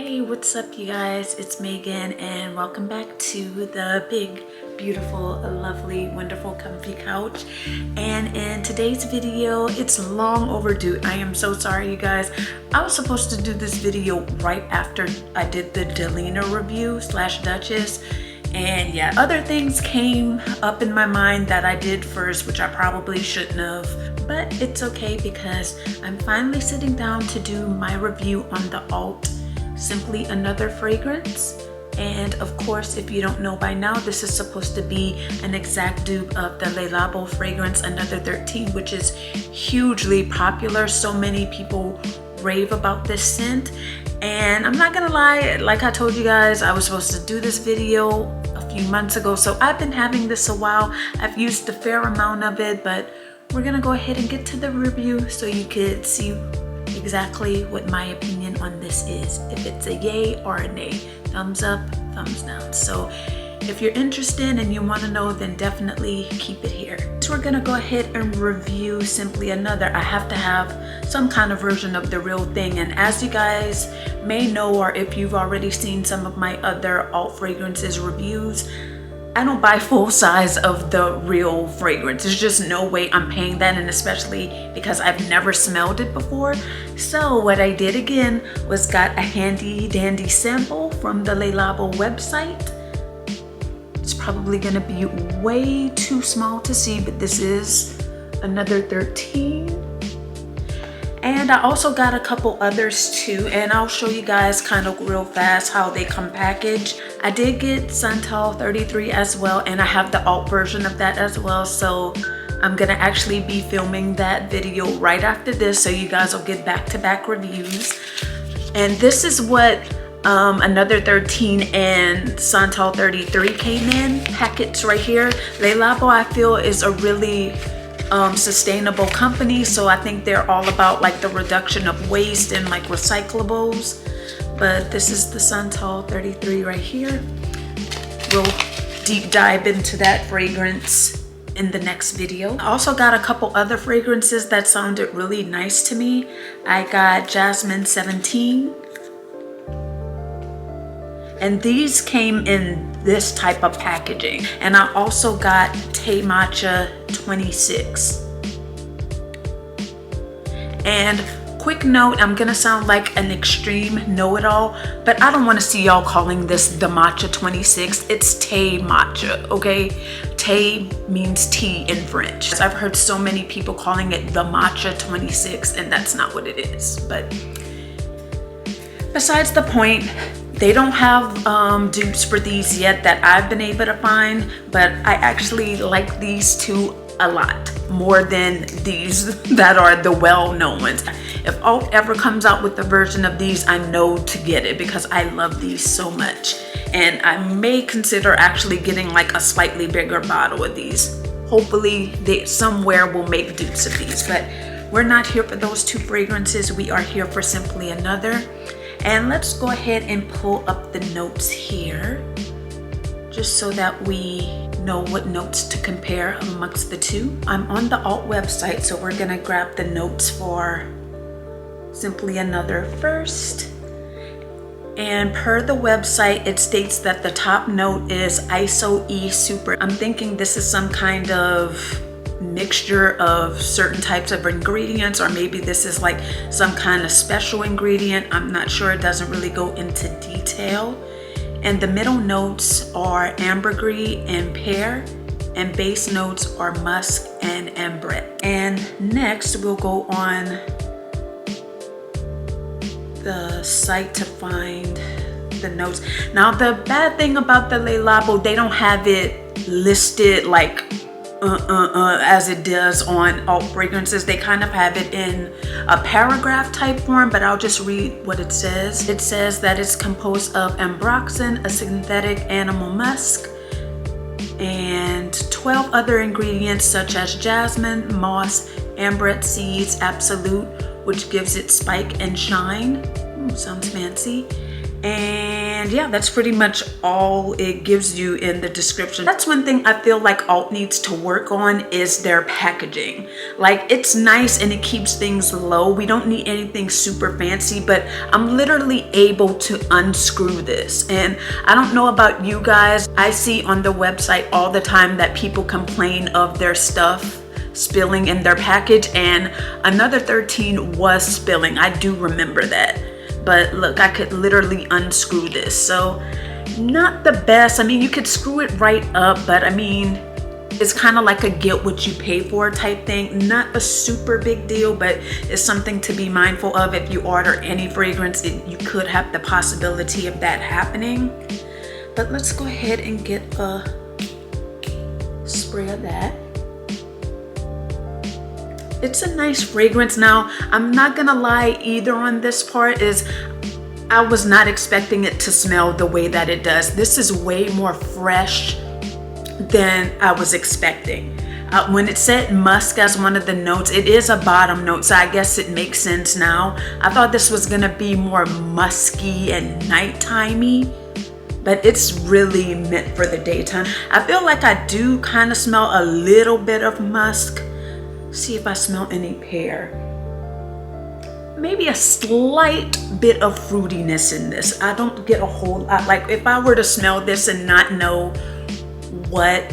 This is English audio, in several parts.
Hey, what's up you guys? It's Megan and welcome back to the big, beautiful, lovely, wonderful, comfy couch. And in today's video, it's long overdue. I am so sorry you guys. I was supposed to do this video right after I did the Delina review / Duchess. And yeah, other things came up in my mind that I did first, which I probably shouldn't have. But it's okay because I'm finally sitting down to do my review on the Alt Simply Another fragrance. And of course, if you don't know by now, this is supposed to be an exact dupe of the Labo fragrance Another 13, which is hugely popular. So many people rave about this scent. And I'm not gonna lie, like I told you guys, I was supposed to do this video a few months ago. So I've been having this a while. I've used a fair amount of it, but we're gonna go ahead and get to the review so you could see exactly what my opinion on this is. If it's a yay or a nay, thumbs up, thumbs down. So if you're interested and you want to know, then definitely keep it here. So we're gonna go ahead and review Simply Another. I have to have some kind of version of the real thing, and as you guys may know, or if you've already seen some of my other alt fragrances reviews, I don't buy full size of the real fragrance. There's just no way I'm paying that, and especially because I've never smelled it before. So what I did again was got a handy dandy sample from the Labo website. It's probably gonna be way too small to see, but this is Another 13. And I also got a couple others too, and I'll show you guys kind of real fast how they come packaged. I did get Santal 33 as well, and I have the alt version of that as well. So I'm gonna actually be filming that video right after this, so you guys will get back-to-back reviews. And this is what Another 13 and Santal 33 came in packets right here. Labo, I feel, is a really sustainable company, so I think they're all about like the reduction of waste and like recyclables. But this is the Santal 33 right here. We'll deep dive into that fragrance in the next video. I also got a couple other fragrances that sounded really nice to me. I got Jasmine 17, and these came in this type of packaging. And I also got Tea Matcha 26. And quick note, I'm gonna sound like an extreme know-it-all, but I don't want to see y'all calling this the Matcha 26. It's Tea Matcha, okay? Tea means tea in French. I've heard so many people calling it the Matcha 26, and that's not what it is. But besides the point, they don't have dupes for these yet that I've been able to find, but I actually like these two a lot more than these that are the well-known ones. If Alt ever comes out with a version of these, I know to get it because I love these so much. And I may consider actually getting like a slightly bigger bottle of these. Hopefully they somewhere will make dupes of these, but we're not here for those two fragrances. We are here for Simply Another. And let's go ahead and pull up the notes here, just so that we know what notes to compare amongst the two. I'm on the Alt website, so we're gonna grab the notes for Simply Another first. And per the website, it states that the top note is ISO E Super. I'm thinking this is some kind of mixture of certain types of ingredients, or maybe this is like some kind of special ingredient. I'm not sure. It doesn't really go into detail. And the middle notes are ambergris and pear, and base notes are musk and ambre. And next we'll go on the site to find the notes. Now the bad thing about the Labo, they don't have it listed like as it does on alt fragrances. They kind of have it in a paragraph type form, but I'll just read what it says. It says that it's composed of ambroxan, a synthetic animal musk, and 12 other ingredients such as jasmine, moss, ambrette seeds, absolute, which gives it spike and shine. Sounds fancy. And And yeah, that's pretty much all it gives you in the description. That's one thing I feel like Alt needs to work on is their packaging. Like, it's nice and it keeps things low. We don't need anything super fancy, but I'm literally able to unscrew this. And I don't know about you guys, I see on the website all the time that people complain of their stuff spilling in their package, and Another 13 was spilling. I do remember that. But look, I could literally unscrew this. So not the best. I mean, you could screw it right up, but I mean, it's kind of like a get what you pay for type thing. Not a super big deal, but it's something to be mindful of. If you order any fragrance, you could have the possibility of that happening. But let's go ahead and get a spray of that. It's a nice fragrance. Now, I'm not gonna lie either on this part, is I was not expecting it to smell the way that it does. This is way more fresh than I was expecting. When it said musk as one of the notes, it is a bottom note, so I guess it makes sense now. I thought this was gonna be more musky and nighttimey, but it's really meant for the daytime. I feel like I do kind of smell a little bit of musk. See if I smell any pear. Maybe a slight bit of fruitiness in this. I don't get a whole lot. Like, if I were to smell this and not know what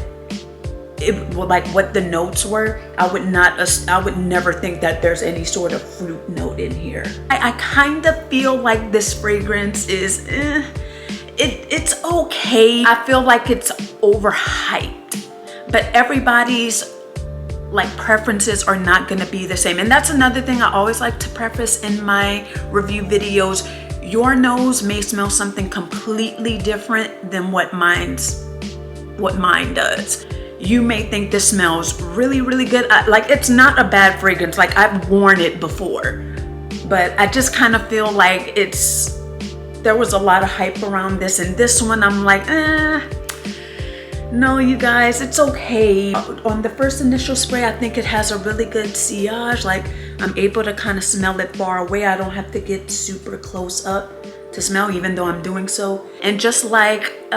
the notes were, I would never think that there's any sort of fruit note in here. I kind of feel like this fragrance is it's okay. I feel like it's overhyped, but everybody's like preferences are not going to be the same. And that's another thing I always like to preface in my review videos. Your nose may smell something completely different than what mine does. You may think this smells really, really good. Like, it's not a bad fragrance. Like, I've worn it before, but I just kind of feel like there was a lot of hype around this, and this one I'm like, no, you guys, it's okay. On the first initial spray, I think it has a really good sillage. Like, I'm able to kind of smell it far away. I don't have to get super close up to smell, even though I'm doing so. And just like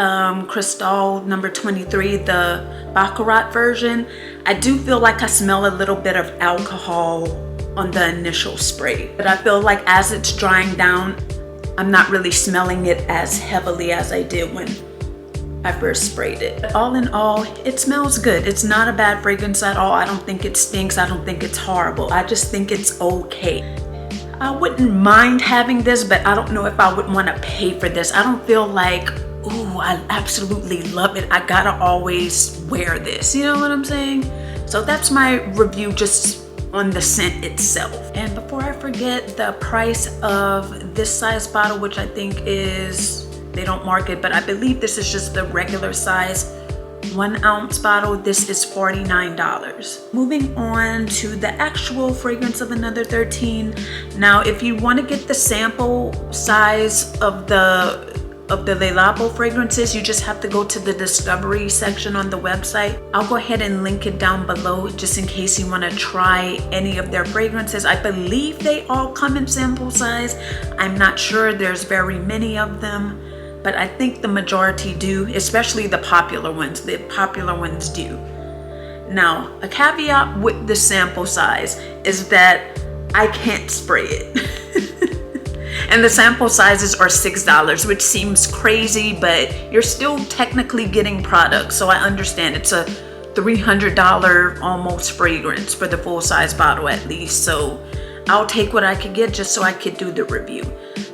Cristal number 23, the Baccarat version, I do feel like I smell a little bit of alcohol on the initial spray. But I feel like as it's drying down, I'm not really smelling it as heavily as I did when I first sprayed it. But all in all, it smells good. It's not a bad fragrance at all. I don't think it stinks. I don't think it's horrible. I just think it's okay. I wouldn't mind having this, but I don't know if I would want to pay for this. I don't feel like, ooh, I absolutely love it, I gotta always wear this. You know what I'm saying? So that's my review just on the scent itself. And before I forget, the price of this size bottle, which I think is, they don't mark it, but I believe this is just the regular size 1 ounce bottle. This is $49. Moving on to the actual fragrance of Another 13. Now, if you want to get the sample size of the Le Labo fragrances, you just have to go to the discovery section on the website. I'll go ahead and link it down below just in case you want to try any of their fragrances. I believe they all come in sample size. I'm not sure, there's very many of them, but I think the majority do, especially the popular ones. The popular ones do. Now, a caveat with the sample size is that I can't spray it. And the sample sizes are $6, which seems crazy, but you're still technically getting product. So I understand it's a $300 almost fragrance for the full size bottle at least. So I'll take what I could get just so I could do the review.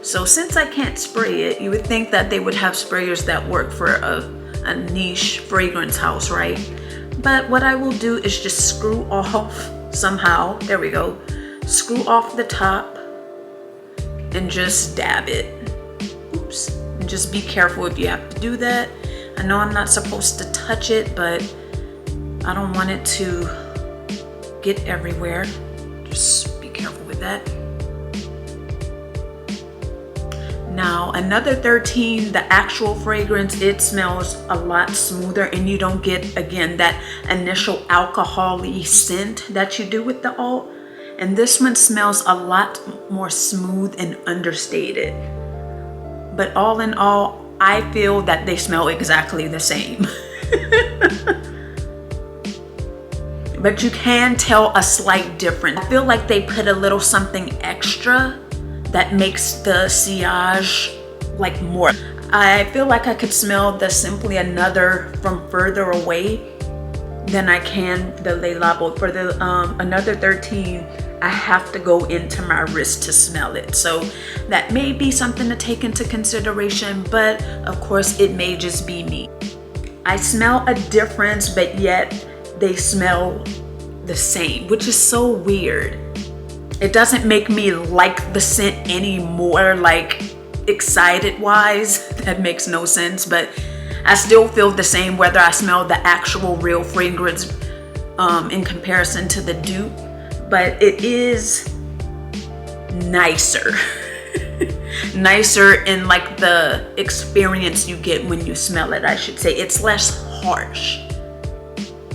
So since I can't spray it, you would think that they would have sprayers that work for a niche fragrance house, right? But what I will do is just screw off somehow, there we go, screw off the top and just dab it. Oops. And just be careful if you have to do that. I know I'm not supposed to touch it, but I don't want it to get everywhere. Just be careful with that. Now, Another 13, the actual fragrance, it smells a lot smoother, and you don't get, again, that initial alcohol-y scent that you do with the Alt. And this one smells a lot more smooth and understated. But all in all, I feel that they smell exactly the same. But you can tell a slight difference. I feel like they put a little something extra that makes the sillage like more. I feel like I could smell the Simply Another from further away than I can the Le Labo. For the Another 13, I have to go into my wrist to smell it. So that may be something to take into consideration, but of course it may just be me. I smell a difference, but yet they smell the same, which is so weird. It doesn't make me like the scent anymore, like excited wise. That makes no sense, but I still feel the same whether I smell the actual real fragrance in comparison to the dupe, but it is nicer. Nicer in like the experience you get when you smell it, I should say. It's less harsh.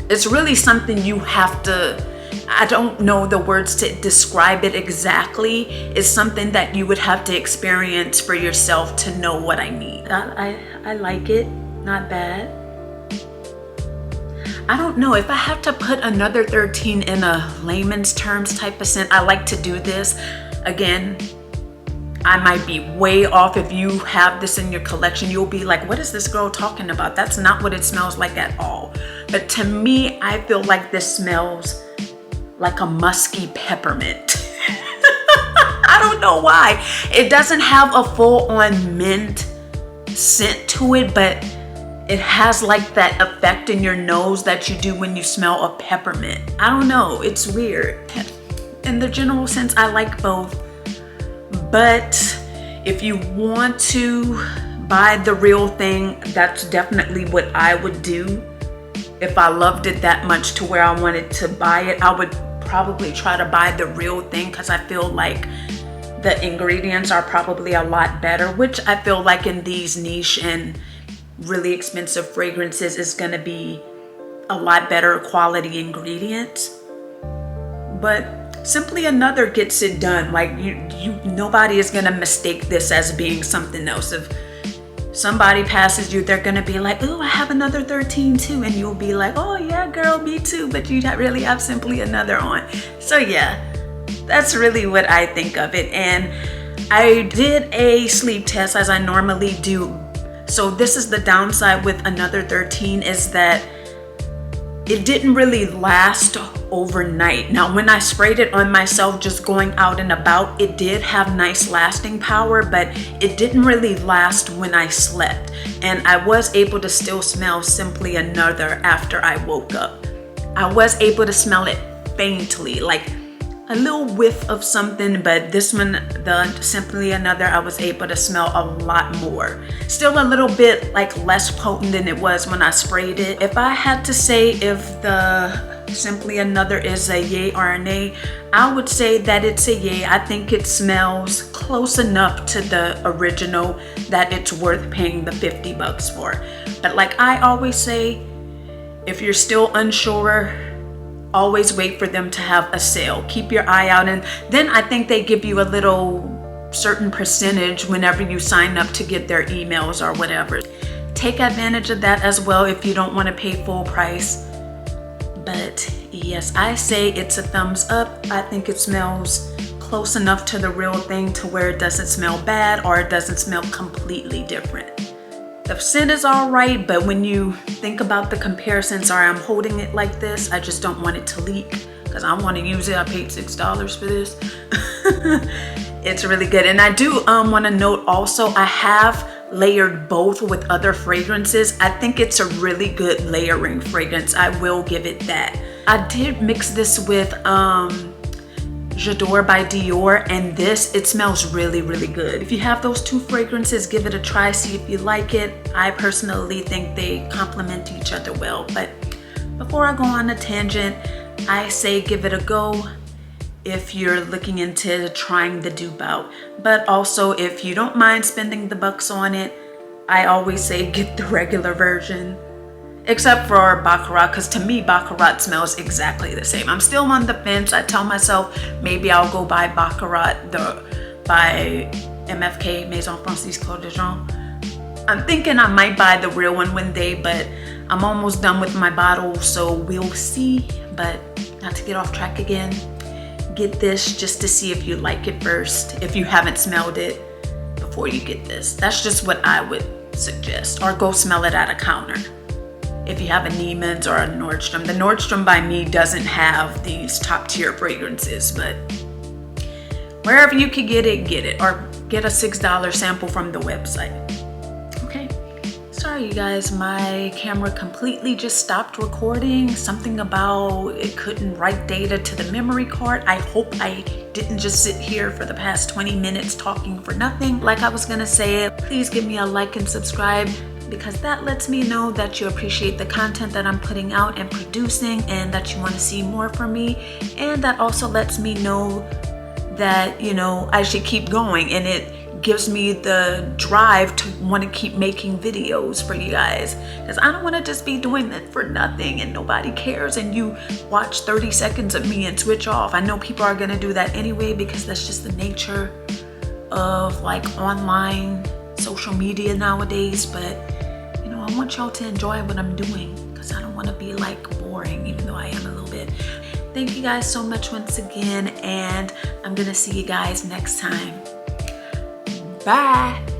It's really something you have to, I don't know the words to describe it exactly. It's something that you would have to experience for yourself to know what I mean. I like it, not bad. I don't know if I have to put Another 13 in a layman's terms type of scent. I like to do this. Again, I might be way off. If you have this in your collection, you'll be like, what is this girl talking about? That's not what it smells like at all. But to me, I feel like this smells like a musky peppermint. I don't know why. It doesn't have a full-on mint scent to it, but it has like that effect in your nose that you do when you smell a peppermint. I don't know, it's weird. In the general sense, I like both. But if you want to buy the real thing, that's definitely what I would do. If I loved it that much to where I wanted to buy it, I would probably try to buy the real thing, because I feel like the ingredients are probably a lot better, which I feel like in these niche and really expensive fragrances is going to be a lot better quality ingredients. But Simply Another gets it done. Like nobody is gonna mistake this as being something else. If somebody passes you, they're gonna be like, oh, I have Another 13 too, and you'll be like, oh yeah girl, me too, but you don't really have Simply Another on. So yeah, that's really what I think of it. And I did a sleep test as I normally do. So this is the downside with Another 13, is that it didn't really last overnight. Now, when I sprayed it on myself just going out and about, it did have nice lasting power, but it didn't really last when I slept. And I was able to still smell Simply Another after I woke up. I was able to smell it faintly, like a little whiff of something, but this one, the Simply Another, I was able to smell a lot more. Still a little bit like less potent than it was when I sprayed it. If I had to say if the Simply Another is a yay or a nay, I would say that it's a yay. I think it smells close enough to the original that it's worth paying the $50 for. But like I always say, if you're still unsure, always wait for them to have a sale. Keep your eye out, and then I think they give you a little certain percentage whenever you sign up to get their emails or whatever. Take advantage of that as well if you don't want to pay full price. But yes, I say it's a thumbs up. I think it smells close enough to the real thing to where it doesn't smell bad or it doesn't smell completely different. The scent is all right, but when you think about the comparison, sorry, I'm holding it like this. I just don't want it to leak because I want to use it. I paid $6 for this. It's really good. And I do want to note also, I have layered both with other fragrances. I think it's a really good layering fragrance. I will give it that. I did mix this with J'adore by Dior, and this, it smells really, really good. If you have those two fragrances, give it a try, see if you like it. I personally think they complement each other well. But before I go on a tangent, I say give it a go if you're looking into trying the dupe out. But also, if you don't mind spending the bucks on it, I always say get the regular version. Except for Baccarat, because to me, Baccarat smells exactly the same. I'm still on the fence. I tell myself maybe I'll go buy Baccarat by MFK, Maison Francisque Clos de Jean. I'm thinking I might buy the real one one day, but I'm almost done with my bottle, so we'll see. But not to get off track again, get this just to see if you like it first, if you haven't smelled it before you get this. That's just what I would suggest. Or go smell it at a counter if you have a Neiman's or a Nordstrom. The Nordstrom by me doesn't have these top tier fragrances, but wherever you can get it, or get a $6 sample from the website. Okay, sorry you guys, my camera completely just stopped recording. Something about it couldn't write data to the memory card. I hope I didn't just sit here for the past 20 minutes talking for nothing. Like I was gonna say, please give me a like and subscribe, because that lets me know that you appreciate the content that I'm putting out and producing, and that you want to see more from me. And that also lets me know that, you know, I should keep going, and it gives me the drive to want to keep making videos for you guys, because I don't want to just be doing that for nothing and nobody cares and you watch 30 seconds of me and switch off. I know people are going to do that anyway, because that's just the nature of like online social media nowadays. But you know, I want y'all to enjoy what I'm doing, because I don't want to be like boring, even though I am a little bit. Thank you guys so much once again, and I'm gonna see you guys next time. Bye.